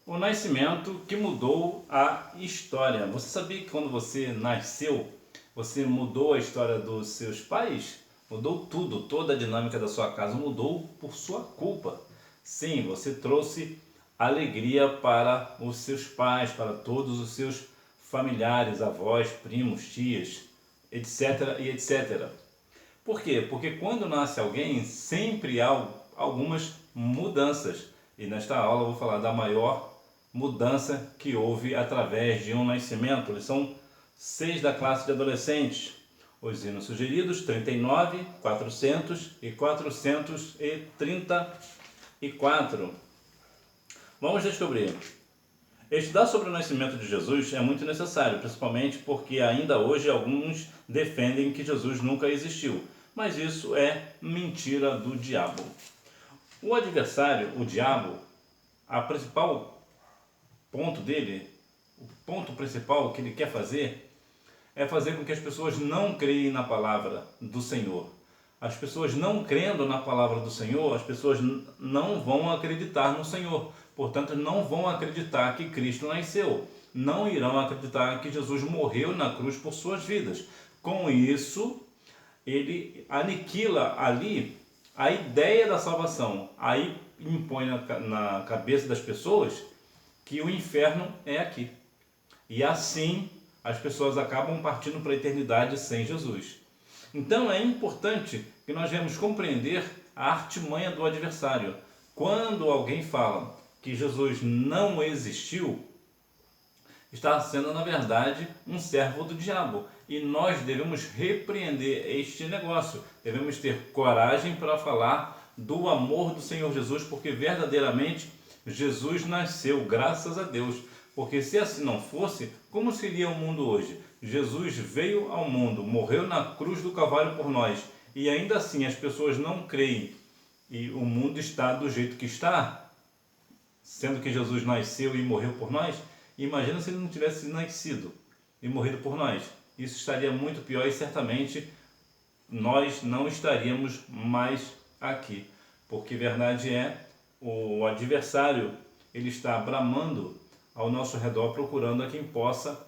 O nascimento que mudou a história. Você sabia que quando você nasceu, você mudou a história dos seus pais? Mudou tudo, toda a dinâmica da sua casa mudou por sua culpa. Sim, você trouxe alegria para os seus pais, para todos os seus familiares, avós, primos, tias, etc e etc. Por quê? Porque quando nasce alguém, sempre há algumas mudanças. E nesta aula eu vou falar da maior mudança que houve através de um nascimento. Lição 6 da classe de adolescentes. Os hinos sugeridos 39, 400 e 434. Vamos descobrir. Estudar sobre o nascimento de Jesus é muito necessário, principalmente porque ainda hoje alguns defendem que Jesus nunca existiu. Mas isso é mentira do diabo. O adversário, o diabo, a principal ponto dele, o ponto principal que ele quer fazer é fazer com que as pessoas não creem na palavra do Senhor. As pessoas não crendo na palavra do Senhor, as pessoas não vão acreditar no Senhor. Portanto, não vão acreditar que Cristo nasceu. Não irão acreditar que Jesus morreu na cruz por suas vidas. Com isso, ele aniquila ali a ideia da salvação. Aí impõe na cabeça das pessoas que o inferno é aqui. E assim as pessoas acabam partindo para a eternidade sem Jesus. Então é importante que nós venhamos compreender a artimanha do adversário. Quando alguém fala que Jesus não existiu, está sendo na verdade um servo do diabo. E nós devemos repreender este negócio. Devemos ter coragem para falar do amor do Senhor Jesus, porque verdadeiramente Jesus nasceu, graças a Deus. Porque se assim não fosse, como seria o mundo hoje? Jesus veio ao mundo, morreu na cruz do Calvário por nós, e ainda assim as pessoas não creem, e o mundo está do jeito que está, sendo que Jesus nasceu e morreu por nós. Imagina se ele não tivesse nascido e morrido por nós. Isso estaria muito pior e certamente nós não estaríamos mais aqui. Porque verdade é, o adversário, ele está bramando ao nosso redor, procurando a quem possa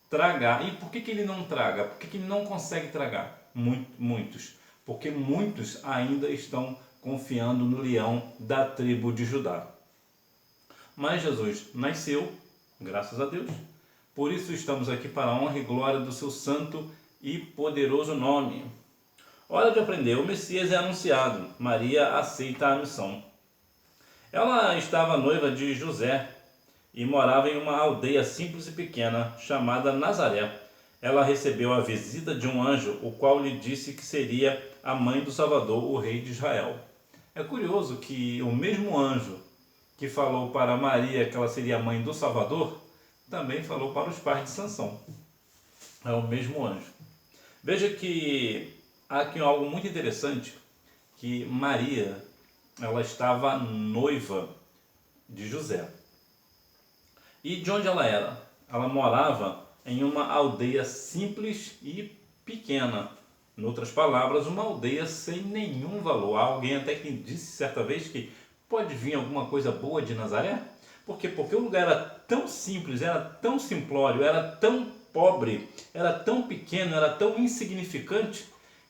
tragar. E por que ele não traga? Por que ele não consegue tragar? Muitos. Porque muitos ainda estão confiando no leão da tribo de Judá. Mas Jesus nasceu, graças a Deus. Por isso estamos aqui para a honra e glória do seu santo e poderoso nome. Hora de aprender. O Messias é anunciado. Maria aceita a missão. Ela estava noiva de José e morava em uma aldeia simples e pequena chamada Nazaré. Ela recebeu a visita de um anjo, o qual lhe disse que seria a mãe do Salvador, o rei de Israel. É curioso que o mesmo anjo que falou para Maria que ela seria a mãe do Salvador, também falou para os pais de Sansão. É o mesmo anjo. Veja que há aqui algo muito interessante, que Maria, ela estava noiva de José. E de onde ela era? Ela morava em uma aldeia simples e pequena. Em outras palavras, uma aldeia sem nenhum valor. Há alguém até que disse certa vez que pode vir alguma coisa boa de Nazaré? Por quê? Porque o lugar era tão simples, era tão simplório, era tão pobre, era tão pequeno, era tão insignificante,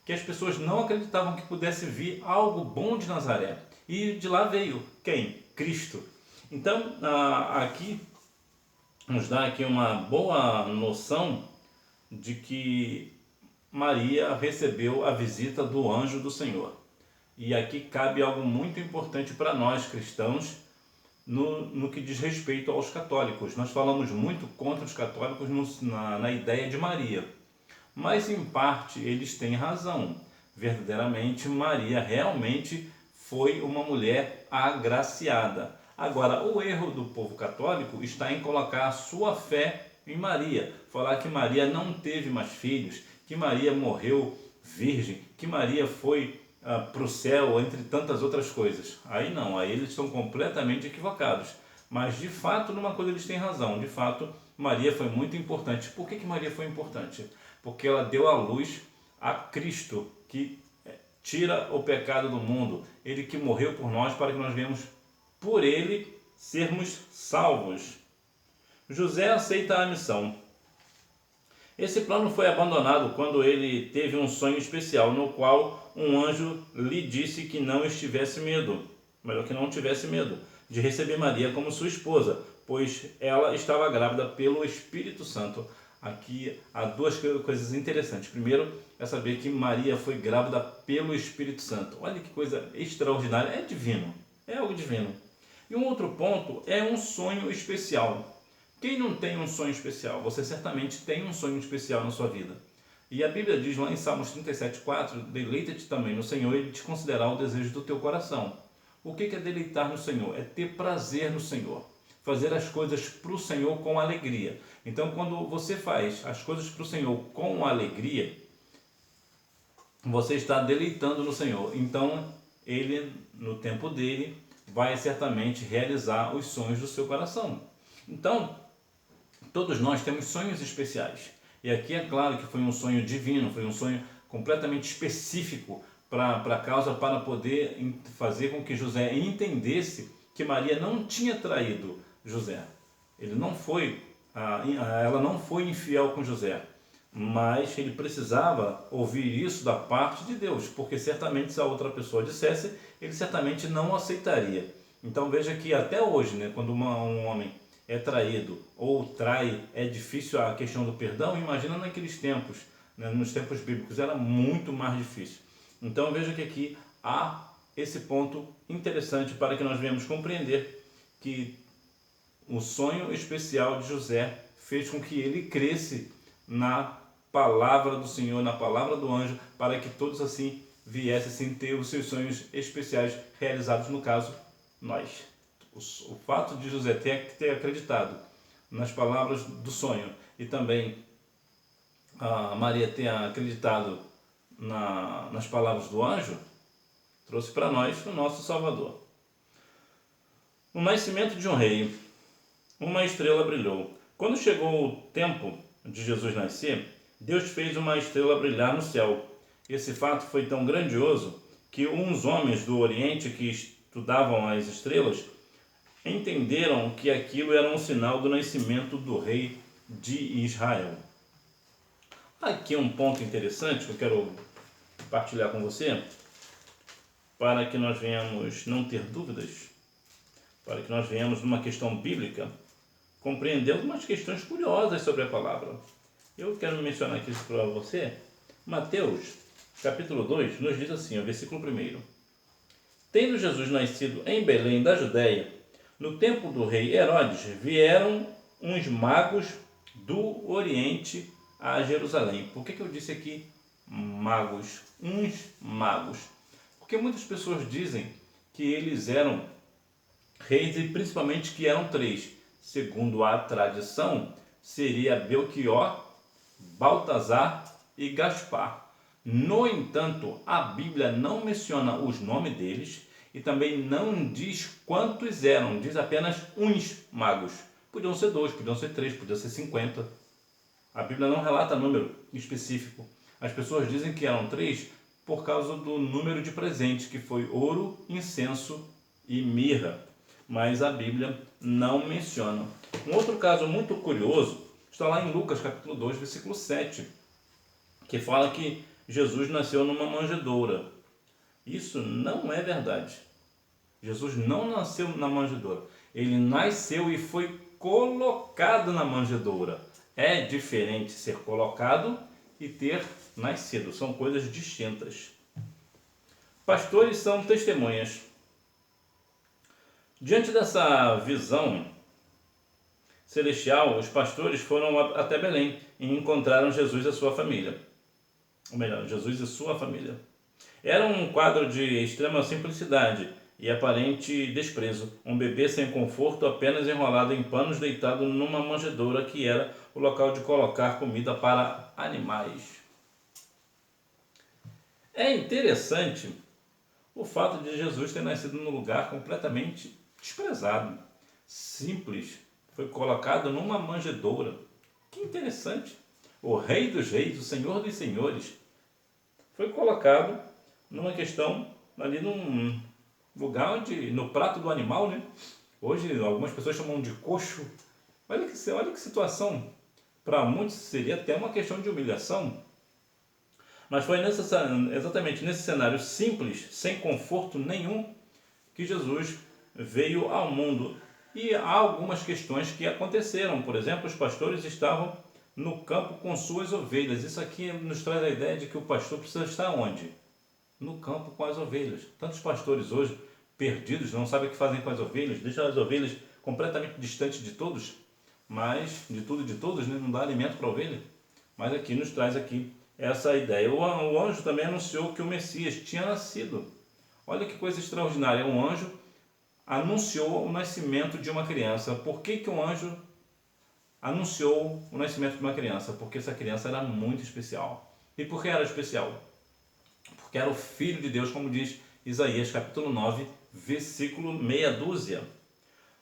que as pessoas não acreditavam que pudesse vir algo bom de Nazaré. E de lá veio quem? Cristo. Então, aqui nos dá aqui uma boa noção de que Maria recebeu a visita do anjo do Senhor. E aqui cabe algo muito importante para nós cristãos no que diz respeito aos católicos. Nós falamos muito contra os católicos na ideia de Maria, mas em parte eles têm razão. Verdadeiramente Maria realmente foi uma mulher agraciada. Agora, o erro do povo católico está em colocar a sua fé em Maria, falar que Maria não teve mais filhos, que Maria morreu virgem, que Maria foi para o céu, entre tantas outras coisas. Aí não, aí eles estão completamente equivocados. Mas de fato, numa coisa eles têm razão. De fato, Maria foi muito importante. Por que Maria foi importante? Porque ela deu à luz a Cristo, que tira o pecado do mundo. Ele que morreu por nós para que nós venhamos por ele sermos salvos. José aceita a missão. Esse plano foi abandonado quando ele teve um sonho especial, no qual um anjo lhe disse que não tivesse medo, de receber Maria como sua esposa, pois ela estava grávida pelo Espírito Santo. Aqui há duas coisas interessantes. Primeiro é saber que Maria foi grávida pelo Espírito Santo. Olha que coisa extraordinária, é divino, é algo divino. E um outro ponto é um sonho especial. Quem não tem um sonho especial? Você certamente tem um sonho especial na sua vida. E a Bíblia diz lá em Salmos 37,4: deleita-te também no Senhor e Ele te concederá o desejo do teu coração. O que é deleitar no Senhor? É ter prazer no Senhor. Fazer as coisas para o Senhor com alegria. Então, quando você faz as coisas para o Senhor com alegria, você está deleitando no Senhor. Então, Ele, no tempo dele, vai certamente realizar os sonhos do seu coração. Então, todos nós temos sonhos especiais. E aqui é claro que foi um sonho divino, foi um sonho completamente específico para a causa, para poder fazer com que José entendesse que Maria não tinha traído José. Ela não foi infiel com José, mas ele precisava ouvir isso da parte de Deus, porque certamente se a outra pessoa dissesse, ele certamente não aceitaria. Então veja que até hoje, quando um homem é traído ou trai, é difícil a questão do perdão. Imagina naqueles tempos, nos tempos bíblicos, era muito mais difícil. Então veja que aqui há esse ponto interessante para que nós venhamos compreender que o sonho especial de José fez com que ele cresce na palavra do Senhor, na palavra do anjo, para que todos assim viessem assim, ter os seus sonhos especiais realizados, no caso, nós. O fato de José ter acreditado nas palavras do sonho e também a Maria ter acreditado nas palavras do anjo, trouxe para nós o nosso Salvador. No nascimento de um rei, uma estrela brilhou. Quando chegou o tempo de Jesus nascer, Deus fez uma estrela brilhar no céu. Esse fato foi tão grandioso que uns homens do Oriente que estudavam as estrelas entenderam que aquilo era um sinal do nascimento do rei de Israel. Aqui um ponto interessante que eu quero partilhar com você, para que nós venhamos não ter dúvidas, para que nós venhamos numa questão bíblica, compreender algumas questões curiosas sobre a palavra. Eu quero mencionar aqui para você, Mateus, capítulo 2, nos diz assim, o versículo 1. Tendo Jesus nascido em Belém da Judéia, no tempo do rei Herodes, vieram uns magos do Oriente a Jerusalém. Por que eu disse aqui magos? Uns magos. Porque muitas pessoas dizem que eles eram reis e principalmente que eram três. Segundo a tradição, seria Belchior, Baltazar e Gaspar. No entanto, a Bíblia não menciona os nomes deles e também não diz quantos eram, diz apenas uns magos. Podiam ser 2, podiam ser 3, podiam ser 50. A Bíblia não relata número específico. As pessoas dizem que eram 3 por causa do número de presentes, que foi ouro, incenso e mirra. Mas a Bíblia não menciona. Um outro caso muito curioso está lá em Lucas capítulo 2, versículo 7, que fala que Jesus nasceu numa manjedoura. Isso não é verdade. Jesus não nasceu na manjedoura. Ele nasceu e foi colocado na manjedoura. É diferente ser colocado e ter nascido. São coisas distintas. Pastores são testemunhas. Diante dessa visão celestial, os pastores foram até Belém e encontraram Jesus e a sua família. Ou melhor, Jesus e sua família. Era um quadro de extrema simplicidade e aparente desprezo. Um bebê sem conforto, apenas enrolado em panos, deitado numa manjedoura que era o local de colocar comida para animais. É interessante o fato de Jesus ter nascido num lugar completamente desprezado, simples, foi colocado numa manjedoura. Que interessante! O Rei dos Reis, o Senhor dos Senhores, foi colocado numa questão ali num lugar onde, no prato do animal, Hoje algumas pessoas chamam de coxo. Olha que situação. Para muitos seria até uma questão de humilhação. Mas foi exatamente nesse cenário simples, sem conforto nenhum, que Jesus veio ao mundo. E há algumas questões que aconteceram. Por exemplo, os pastores estavam no campo com suas ovelhas. Isso aqui nos traz a ideia de que o pastor precisa estar onde? No campo com as ovelhas. Tantos pastores hoje, perdidos, não sabem o que fazem com as ovelhas, deixam as ovelhas completamente distantes de todos, mas de tudo e de todos, né? Não dá alimento para a ovelha. Mas aqui nos traz aqui essa ideia. O anjo também anunciou que o Messias tinha nascido. Olha que coisa extraordinária. Um anjo anunciou o nascimento de uma criança. Por que um anjo anunciou o nascimento de uma criança? Porque essa criança era muito especial. E por que era especial? Porque era o Filho de Deus, como diz Isaías capítulo 9, versículo meia dúzia.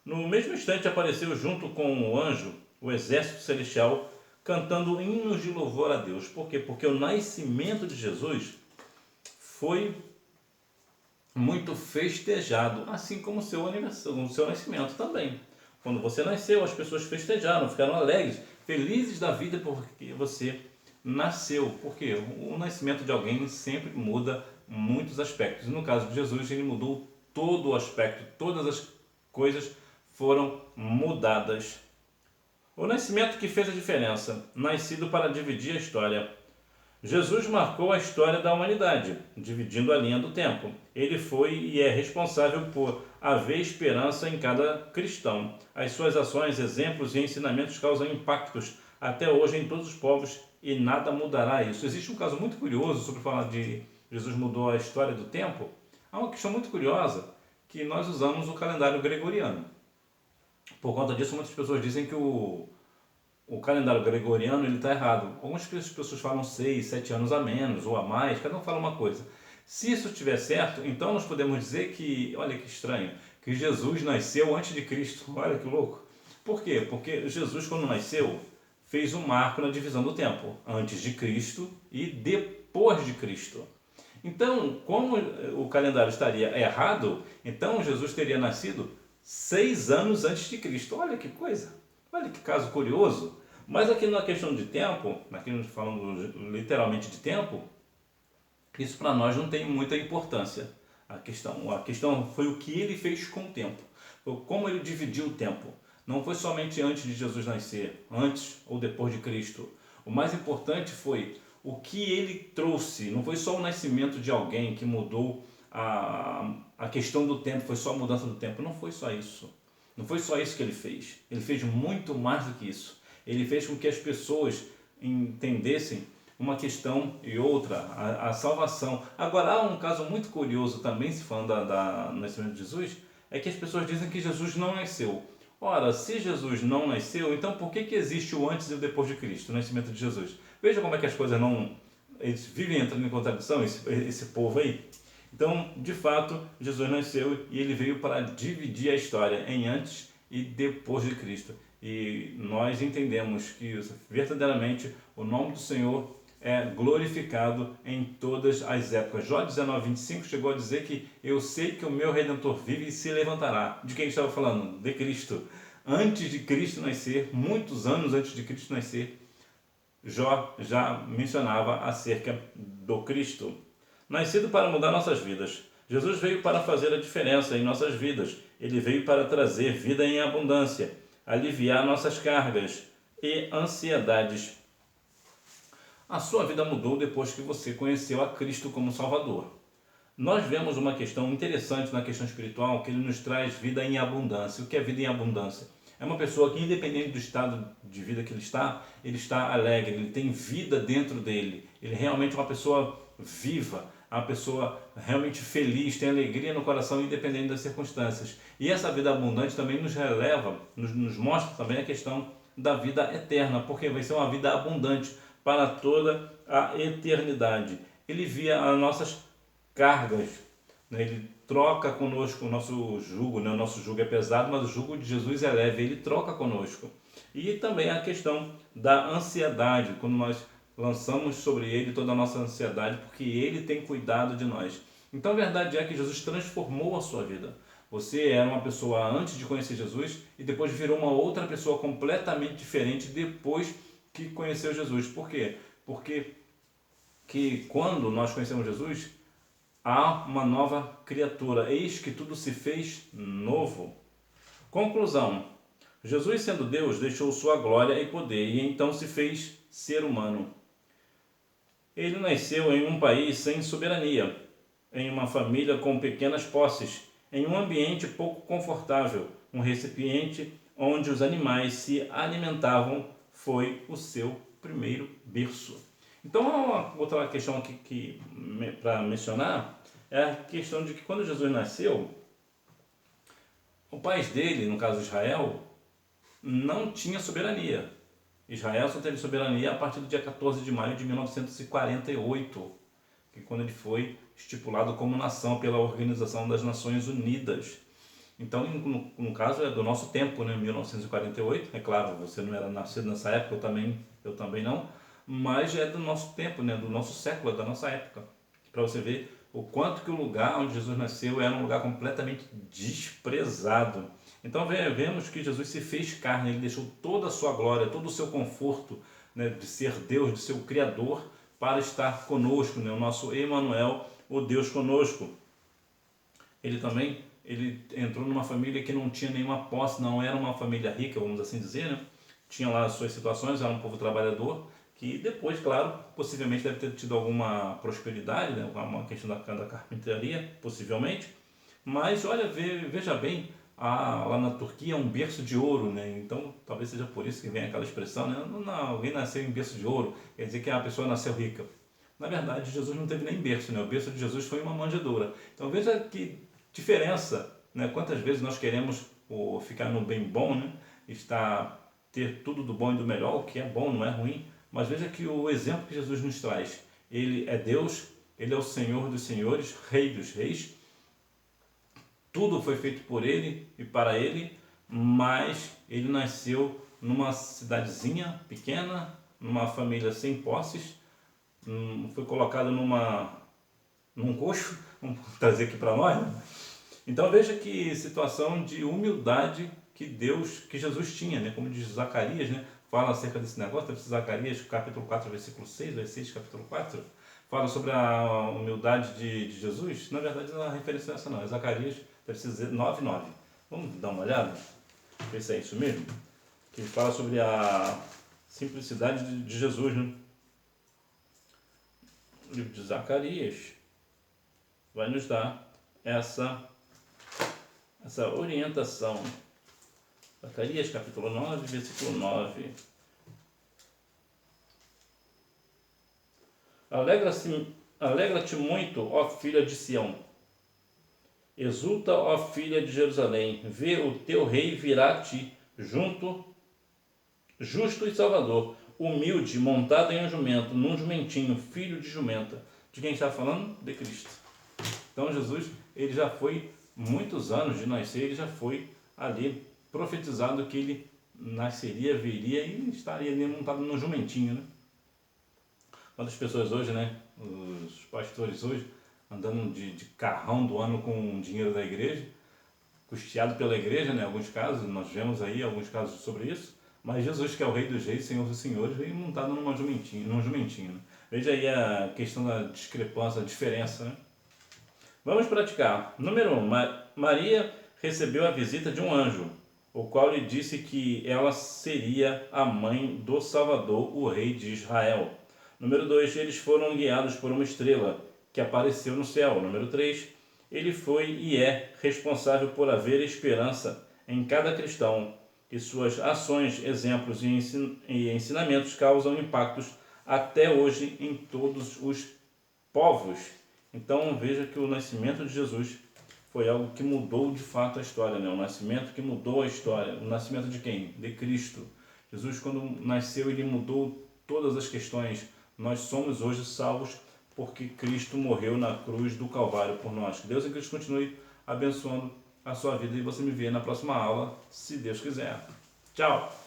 No mesmo instante apareceu junto com o anjo, o exército celestial, cantando hinos de louvor a Deus. Por quê? Porque o nascimento de Jesus foi muito festejado, assim como o seu aniversário, o seu nascimento também. Quando você nasceu, as pessoas festejaram, ficaram alegres, felizes da vida porque você nasceu. Porque o nascimento de alguém sempre muda muitos aspectos. No caso de Jesus, ele mudou todo o aspecto, todas as coisas foram mudadas. O nascimento que fez a diferença, nascido para dividir a história. Jesus marcou a história da humanidade, dividindo a linha do tempo. Ele foi e é responsável por haver esperança em cada cristão. As suas ações, exemplos e ensinamentos causam impactos até hoje em todos os povos e nada mudará isso. Existe um caso muito curioso sobre falar de Jesus mudou a história do tempo. Há uma questão muito curiosa que nós usamos o calendário gregoriano. Por conta disso, muitas pessoas dizem que o calendário gregoriano ele está errado. Algumas pessoas falam 6, 7 anos a menos ou a mais, cada um fala uma coisa. Se isso estiver certo, então nós podemos dizer que, olha que estranho, que Jesus nasceu antes de Cristo. Olha que louco. Por quê? Porque Jesus, quando nasceu, fez um marco na divisão do tempo, antes de Cristo e depois de Cristo. Então, como o calendário estaria errado, então Jesus teria nascido 6 anos antes de Cristo. Olha que coisa, olha que caso curioso. Mas aqui na questão de tempo, aqui nós falamos literalmente de tempo, isso para nós não tem muita importância. A questão foi o que ele fez com o tempo, foi como ele dividiu o tempo. Não foi somente antes de Jesus nascer, antes ou depois de Cristo. O mais importante foi o que ele trouxe. Não foi só o nascimento de alguém que mudou a questão do tempo, foi só a mudança do tempo. Não foi só isso. Não foi só isso que ele fez. Ele fez muito mais do que isso. Ele fez com que as pessoas entendessem uma questão e outra, a salvação. Agora, há um caso muito curioso também, se falando do nascimento de Jesus, é que as pessoas dizem que Jesus não nasceu. Ora, se Jesus não nasceu, então por que existe o antes e o depois de Cristo, o nascimento de Jesus? Veja como é que as coisas não... Eles vivem entrando em contradição, esse povo aí. Então, de fato, Jesus nasceu e ele veio para dividir a história em antes e depois de Cristo. E nós entendemos que verdadeiramente o nome do Senhor é glorificado em todas as épocas. Jó 19:25 chegou a dizer que eu sei que o meu Redentor vive e se levantará. De quem estava falando? De Cristo. Antes de Cristo nascer, muitos anos antes de Cristo nascer, Jó já mencionava acerca do Cristo. Nascido para mudar nossas vidas. Jesus veio para fazer a diferença em nossas vidas. Ele veio para trazer vida em abundância, aliviar nossas cargas e ansiedades. A sua vida mudou depois que você conheceu a Cristo como Salvador. Nós vemos uma questão interessante na questão espiritual, que ele nos traz vida em abundância. O que é vida em abundância? É uma pessoa que, independente do estado de vida que ele está alegre, ele tem vida dentro dele. Ele realmente é uma pessoa viva, é uma pessoa realmente feliz, tem alegria no coração, independente das circunstâncias. E essa vida abundante também nos releva, nos mostra também a questão da vida eterna, porque vai ser uma vida abundante para toda a eternidade. Ele via as nossas cargas, né? Ele troca conosco o nosso jugo, né? O nosso jugo é pesado, mas o jugo de Jesus é leve, ele troca conosco. E também a questão da ansiedade, quando nós lançamos sobre ele toda a nossa ansiedade, porque ele tem cuidado de nós. Então a verdade é que Jesus transformou a sua vida. Você era uma pessoa antes de conhecer Jesus e depois virou uma outra pessoa completamente diferente depois que conheceu Jesus. Por quê? Porque quando nós conhecemos Jesus, há uma nova criatura. Eis que tudo se fez novo. Conclusão. Jesus, sendo Deus, deixou sua glória e poder e então se fez ser humano. Ele nasceu em um país sem soberania, em uma família com pequenas posses, em um ambiente pouco confortável, um recipiente onde os animais se alimentavam foi o seu primeiro berço. Então, uma outra questão aqui para mencionar é a questão de que quando Jesus nasceu, o país dele, no caso Israel, não tinha soberania. Israel só teve soberania a partir do dia 14 de maio de 1948, que quando ele foi estipulado como nação pela Organização das Nações Unidas. Então, no caso, é do nosso tempo, né? 1948. É claro, você não era nascido nessa época, eu também não, mas é do nosso tempo, né? Do nosso século, da nossa época. Para você ver o quanto que o lugar onde Jesus nasceu era um lugar completamente desprezado. Então vemos que Jesus se fez carne, ele deixou toda a sua glória, todo o seu conforto, né, de ser Deus, de ser o Criador, para estar conosco, né, o nosso Emmanuel, o Deus conosco. Ele entrou numa família que não tinha nenhuma posse, não era uma família rica, vamos assim dizer, né? Tinha lá as suas situações, era um povo trabalhador, que depois, claro, possivelmente deve ter tido alguma prosperidade, né? Uma questão da carpintaria, possivelmente. Mas olha, veja bem, lá na Turquia é um berço de ouro, né? Então talvez seja por isso que vem aquela expressão, né? Não, alguém nasceu em berço de ouro, quer dizer que a pessoa nasceu rica. Na verdade, Jesus não teve nem berço, né? O berço de Jesus foi uma manjedoura. Então veja que diferença, né? Quantas vezes nós queremos ficar no bem bom, né? Ter tudo do bom e do melhor, o que é bom, não é ruim. Mas veja que o exemplo que Jesus nos traz, ele é Deus, ele é o Senhor dos senhores, Rei dos reis. Tudo foi feito por ele e para ele, mas ele nasceu numa cidadezinha pequena, numa família sem posses, foi colocado num coxo, vamos trazer aqui para nós, né? Então veja que situação de humildade que Jesus tinha, né? Como diz Zacarias, né? Fala acerca desse negócio, deve ser Zacarias, capítulo 4, versículo 6, versículo 6, capítulo 4, fala sobre a humildade de Jesus. Na verdade, não é referência a essa não, é Zacarias, deve ser 9:9. Vamos dar uma olhada? Ver se é isso mesmo? Que fala sobre a simplicidade de Jesus, né? O livro de Zacarias vai nos dar essa orientação. Zacarias, capítulo 9, versículo 9. Alegra-te muito, ó filha de Sião. Exulta, ó filha de Jerusalém. Vê, o teu rei virá a ti, justo e salvador, humilde, montado em um jumento, num jumentinho, filho de jumenta. De quem está falando? De Cristo. Então Jesus, ele já foi, muitos anos de nascer, ele já foi ali profetizado que ele nasceria, viria e estaria ali montado num jumentinho, né? Quantas pessoas hoje, né? Os pastores hoje, andando de carrão do ano com o dinheiro da igreja, custeado pela igreja, né? Alguns casos, nós vemos aí alguns casos sobre isso. Mas Jesus, que é o Rei dos Reis, Senhor dos Senhores, veio montado num jumentinho. Né? Veja aí a questão da discrepância, a diferença, né? Vamos praticar. Número 1. Maria recebeu a visita de um anjo, o qual lhe disse que ela seria a mãe do Salvador, o Rei de Israel. Número 2. Eles foram guiados por uma estrela que apareceu no céu. Número 3. Ele foi e é responsável por haver esperança em cada cristão, e suas ações, exemplos e ensinamentos causam impactos até hoje em todos os povos. Então veja que o nascimento de Jesus foi algo que mudou de fato a história, né? O nascimento que mudou a história. O nascimento de quem? De Cristo. Jesus, quando nasceu, ele mudou todas as questões. Nós somos hoje salvos porque Cristo morreu na cruz do Calvário por nós. Que Deus em Cristo continue abençoando a sua vida e você me vê na próxima aula, se Deus quiser. Tchau!